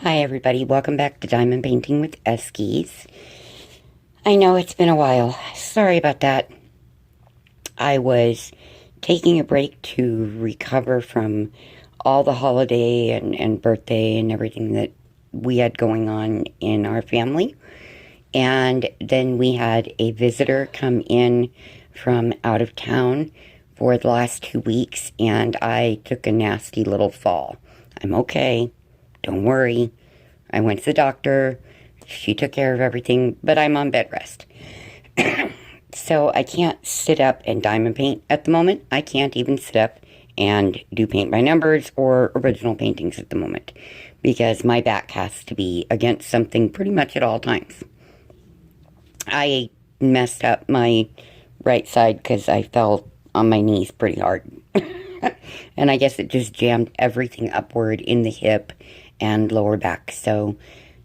Hi everybody, welcome back to Diamond Painting with Eskies. I know it's been a while. Sorry about that. I was taking a break to recover from all the holiday and birthday and everything that we had going on in our family. And then we had a visitor come in from out of town for the last 2 weeks, and I took a nasty little fall. I'm okay. Don't worry. I went to the doctor. She took care of everything, but I'm on bed rest. So I can't sit up and diamond paint at the moment. I can't even sit up and do paint by numbers or original paintings at the moment because my back has to be against something pretty much at all times. I messed up my right side because I fell on my knees pretty hard. And I guess it just jammed everything upward in the hip and lower back. So,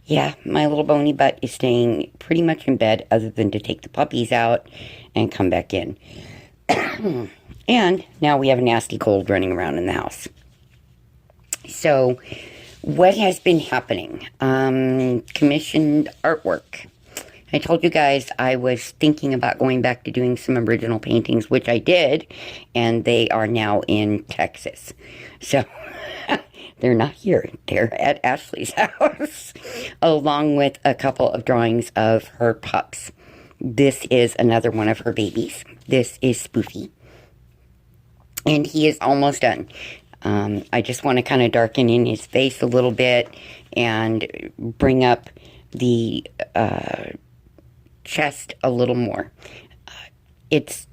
yeah, my little bony butt is staying pretty much in bed other than to take the puppies out and come back in. And now we have a nasty cold running around in the house. So, what has been happening? Commissioned artwork. I told you guys I was thinking about going back to doing some original paintings, which I did, and they are now in Texas. So, they're not here. They're at Ashley's house, along with a couple of drawings of her pups. This is another one of her babies. This is Spoofy, and he is almost done. I just want to kind of darken in his face a little bit and bring up the chest a little more. It's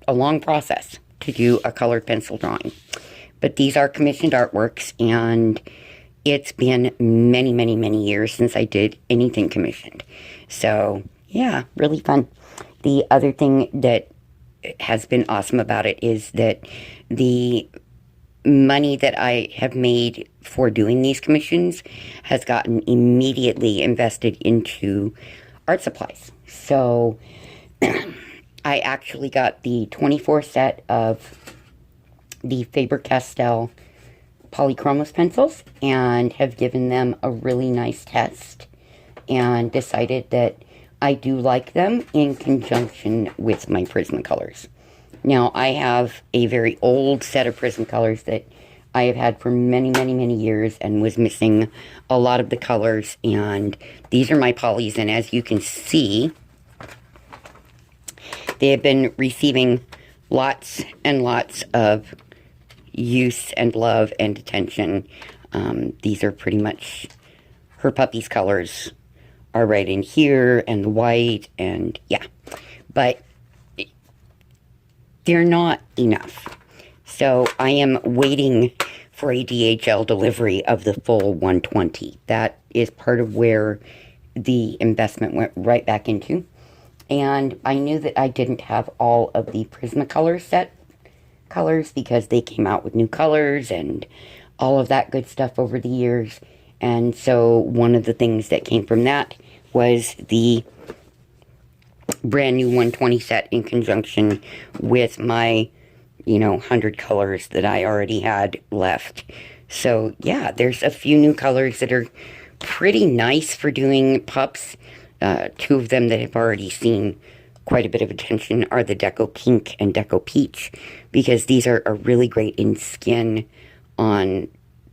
a long process to do a colored pencil drawing, but these are commissioned artworks, and it's been many, many, many years since I did anything commissioned. So, yeah, really fun. The other thing that has been awesome about it is that the money that I have made for doing these commissions has gotten immediately invested into art supplies. So I actually got the 24 set of the Faber-Castell Polychromos pencils and have given them a really nice test and decided that I do like them in conjunction with my Prismacolors. Now, I have a very old set of Prismacolors that I have had for many, many, many years and was missing a lot of the colors, and these are my polys, and as you can see, they have been receiving lots and lots of use and love and attention. These are pretty much her puppy's colors are right in here, and the white, and yeah, but they're not enough. So I am waiting for a DHL delivery of the full 120. That is part of where the investment went right back into. And I knew that I didn't have all of the Prismacolor set colors because they came out with new colors and all of that good stuff over the years. And so one of the things that came from that was the brand new 120 set in conjunction with my 100 colors that I already had left. So, yeah, there's a few new colors that are pretty nice for doing pups. Two of them that have already seen quite a bit of attention are the Deco Pink and Deco Peach, because these are really great in skin on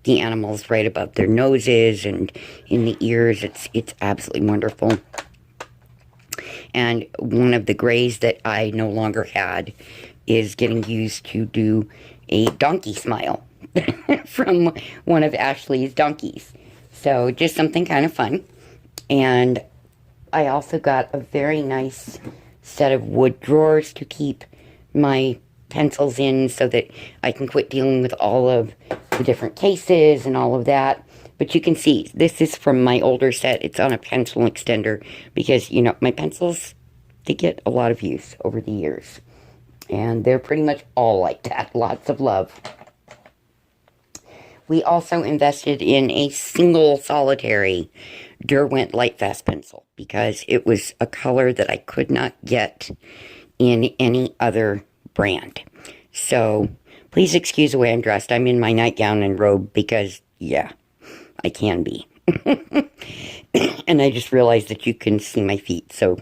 the animals right above their noses and in the ears. It's absolutely wonderful. And one of the grays that I no longer had is getting used to do a donkey smile from one of Ashley's donkeys. So just something kind of fun. And I also got a very nice set of wood drawers to keep my pencils in so that I can quit dealing with all of the different cases and all of that. But you can see, this is from my older set. It's on a pencil extender because, my pencils, they get a lot of use over the years. And they're pretty much all like that. Lots of love. We also invested in a single solitary Derwent Lightfast pencil because it was a color that I could not get in any other brand. So, please excuse the way I'm dressed. I'm in my nightgown and robe because, yeah, I can be. And I just realized that you can see my feet, so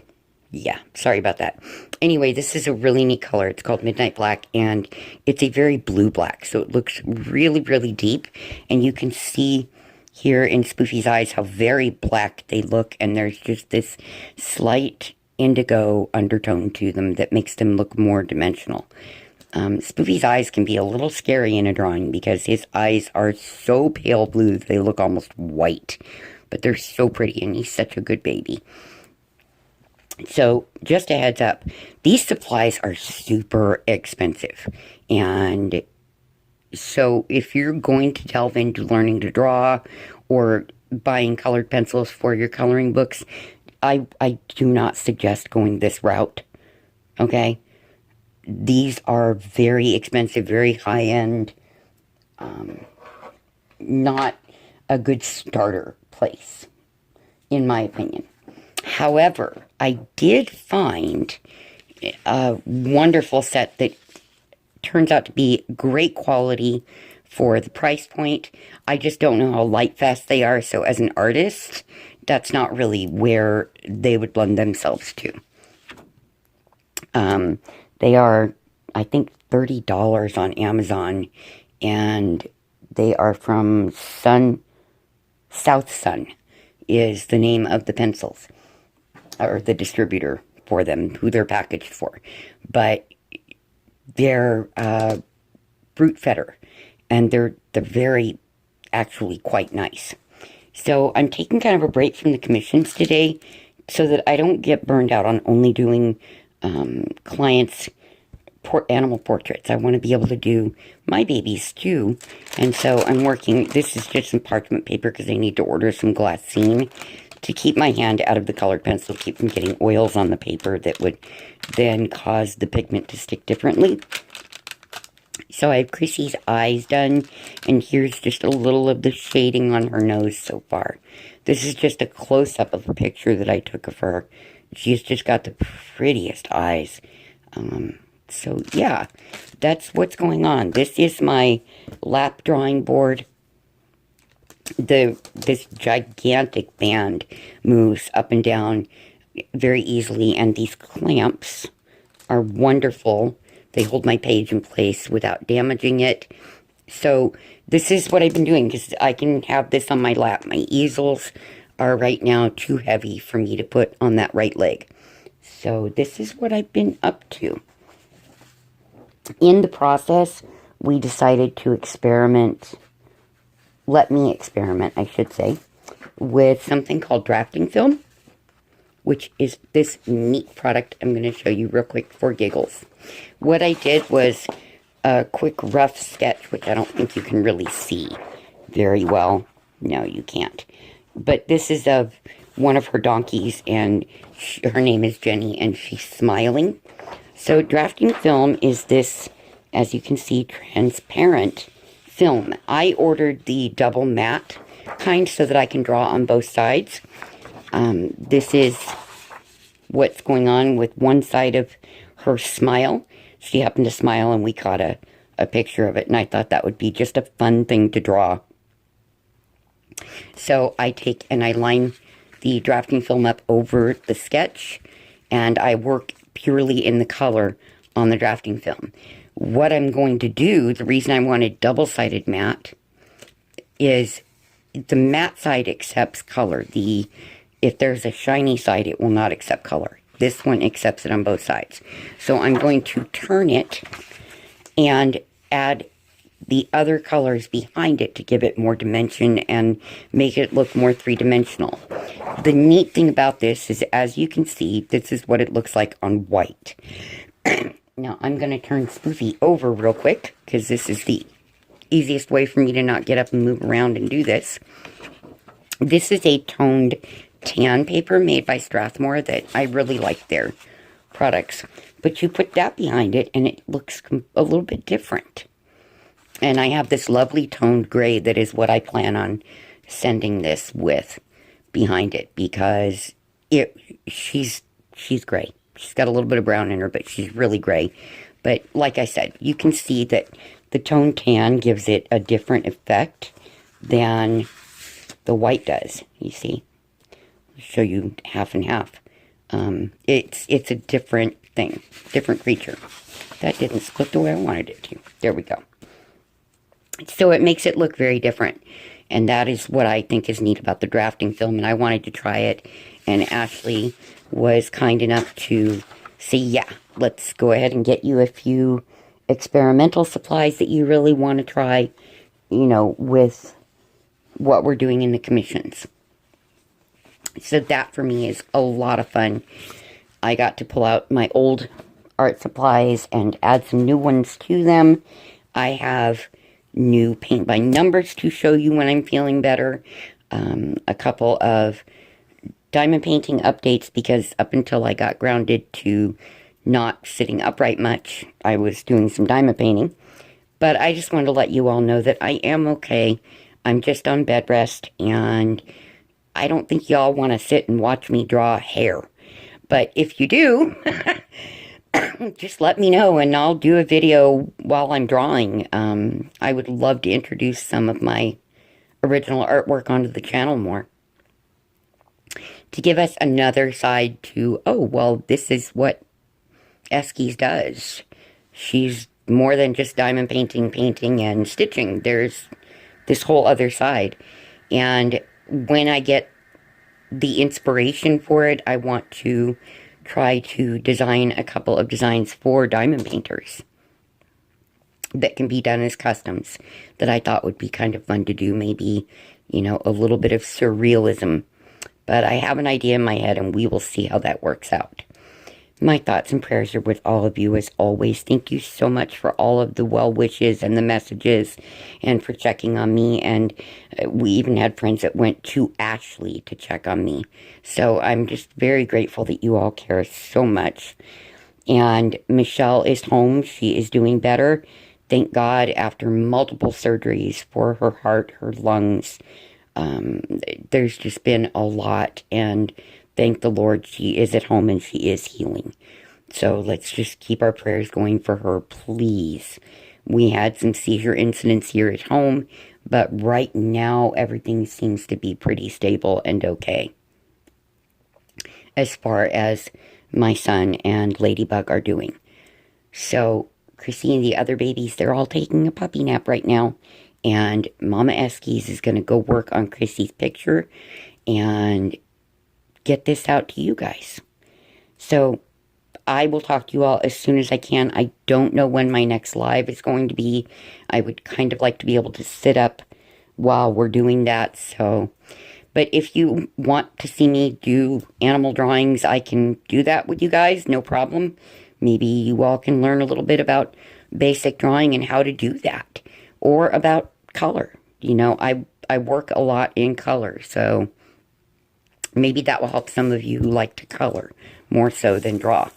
yeah, sorry about that. Anyway, this is a really neat color. It's called Midnight Black, and it's a very blue black, so it looks really, really deep, and you can see here in Spoofy's eyes how very black they look, and there's just this slight indigo undertone to them that makes them look more dimensional. Spoofy's eyes can be a little scary in a drawing because his eyes are so pale blue they look almost white, but they're so pretty, and he's such a good baby. So, just a heads up, these supplies are super expensive, and so if you're going to delve into learning to draw or buying colored pencils for your coloring books, I do not suggest going this route, okay? These are very expensive, very high-end, not a good starter place, in my opinion. However, I did find a wonderful set that turns out to be great quality for the price point. I just don't know how light fast they are, so as an artist, that's not really where they would lend themselves to. They are, I think, $30 on Amazon, and they are from South Sun is the name of the pencils, or the distributor for them, who they're packaged for. But they're brute feather, and they're very, actually quite nice. So I'm taking kind of a break from the commissions today so that I don't get burned out on only doing clients' animal portraits. I want to be able to do my babies too, and so I'm working. This is just some parchment paper because I need to order some glassine to keep my hand out of the colored pencil, keep from getting oils on the paper that would then cause the pigment to stick differently. So I have Chrissy's eyes done, and here's just a little of the shading on her nose so far. This is just a close-up of a picture that I took of her. She's just got the prettiest eyes. So yeah, that's what's going on. This is my lap drawing board. This gigantic band moves up and down very easily, and these clamps are wonderful. They hold my page in place without damaging it. So this is what I've been doing, because I can have this on my lap. My easels are right now too heavy for me to put on that right leg. So this is what I've been up to. In the process, we decided to experiment, let me experiment, I should say, with something called drafting film, which is this neat product I'm going to show you real quick for giggles. What I did was a quick rough sketch, which I don't think you can really see very well. No, you can't. But this is of one of her donkeys, and her name is Jenny, and she's smiling. So drafting film is this, as you can see, transparent film. I ordered the double matte kind so that I can draw on both sides. This is what's going on with one side of her smile. She happened to smile, and we caught a picture of it, and I thought that would be just a fun thing to draw. So I take and I line the drafting film up over the sketch, and I work purely in the color on the drafting film. What I'm going to do, the reason I wanted double-sided matte, is the matte side accepts color. If there's a shiny side, it will not accept color. This one accepts it on both sides. So I'm going to turn it and add the other colors behind it to give it more dimension and make it look more three-dimensional. The neat thing about this is, as you can see, this is what it looks like on white. Now, I'm going to turn Spoofy over real quick, because this is the easiest way for me to not get up and move around and do this. This is a toned tan paper made by Strathmore that I really like their products. But you put that behind it, and it looks a little bit different. And I have this lovely toned gray that is what I plan on sending this with behind it, because she's gray. She's got a little bit of brown in her, but she's really gray. But like I said, you can see that the toned tan gives it a different effect than the white does, you see. I'll show you half and half. It's a different thing, different creature. That didn't split the way I wanted it to. There we go. So it makes it look very different. And that is what I think is neat about the drafting film. And I wanted to try it. And Ashley was kind enough to say, yeah, let's go ahead and get you a few experimental supplies that you really want to try, you know, with what we're doing in the commissions. So that for me is a lot of fun. I got to pull out my old art supplies and add some new ones to them. I have new paint by numbers to show you when I'm feeling better. A couple of diamond painting updates, because up until I got grounded to not sitting upright much, I was doing some diamond painting. But I just wanted to let you all know that I am okay. I'm just on bed rest, and I don't think y'all want to sit and watch me draw hair. But if you do, just let me know and I'll do a video while I'm drawing. I would love to introduce some of my original artwork onto the channel more, to give us another side to, oh, well, this is what Eskies does. She's more than just diamond painting, and stitching. There's this whole other side. And when I get the inspiration for it, I want to try to design a couple of designs for diamond painters that can be done as customs, that I thought would be kind of fun to do. Maybe, you know, a little bit of surrealism. But I have an idea in my head, and we will see how that works out. My thoughts and prayers are with all of you as always. Thank you so much for all of the well wishes and the messages, and for checking on me. And we even had friends that went to Ashley to check on me. So I'm just very grateful that you all care so much. And Michelle is home. She is doing better. Thank God, after multiple surgeries for her heart, her lungs. There's just been a lot, and thank the Lord she is at home and she is healing. So let's just keep our prayers going for her, please. We had some seizure incidents here at home, but right now everything seems to be pretty stable and okay, as far as my son and Ladybug are doing. So Chrissy and the other babies, they're all taking a puppy nap right now. And Mama Eskies is going to go work on Chrissy's picture and get this out to you guys. So I will talk to you all as soon as I can. I don't know when my next live is going to be. I would kind of like to be able to sit up while we're doing that. So, but if you want to see me do animal drawings, I can do that with you guys. No problem. Maybe you all can learn a little bit about basic drawing and how to do that. Or about color. You know, I work a lot in color, so maybe that will help some of you who like to color more so than draw.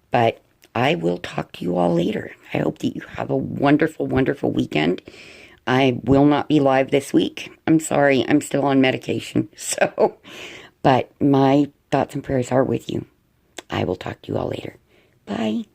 But I will talk to you all later. I hope that you have a wonderful, wonderful weekend. I will not be live this week. I'm sorry, I'm still on medication. So, but my thoughts and prayers are with you. I will talk to you all later. Bye.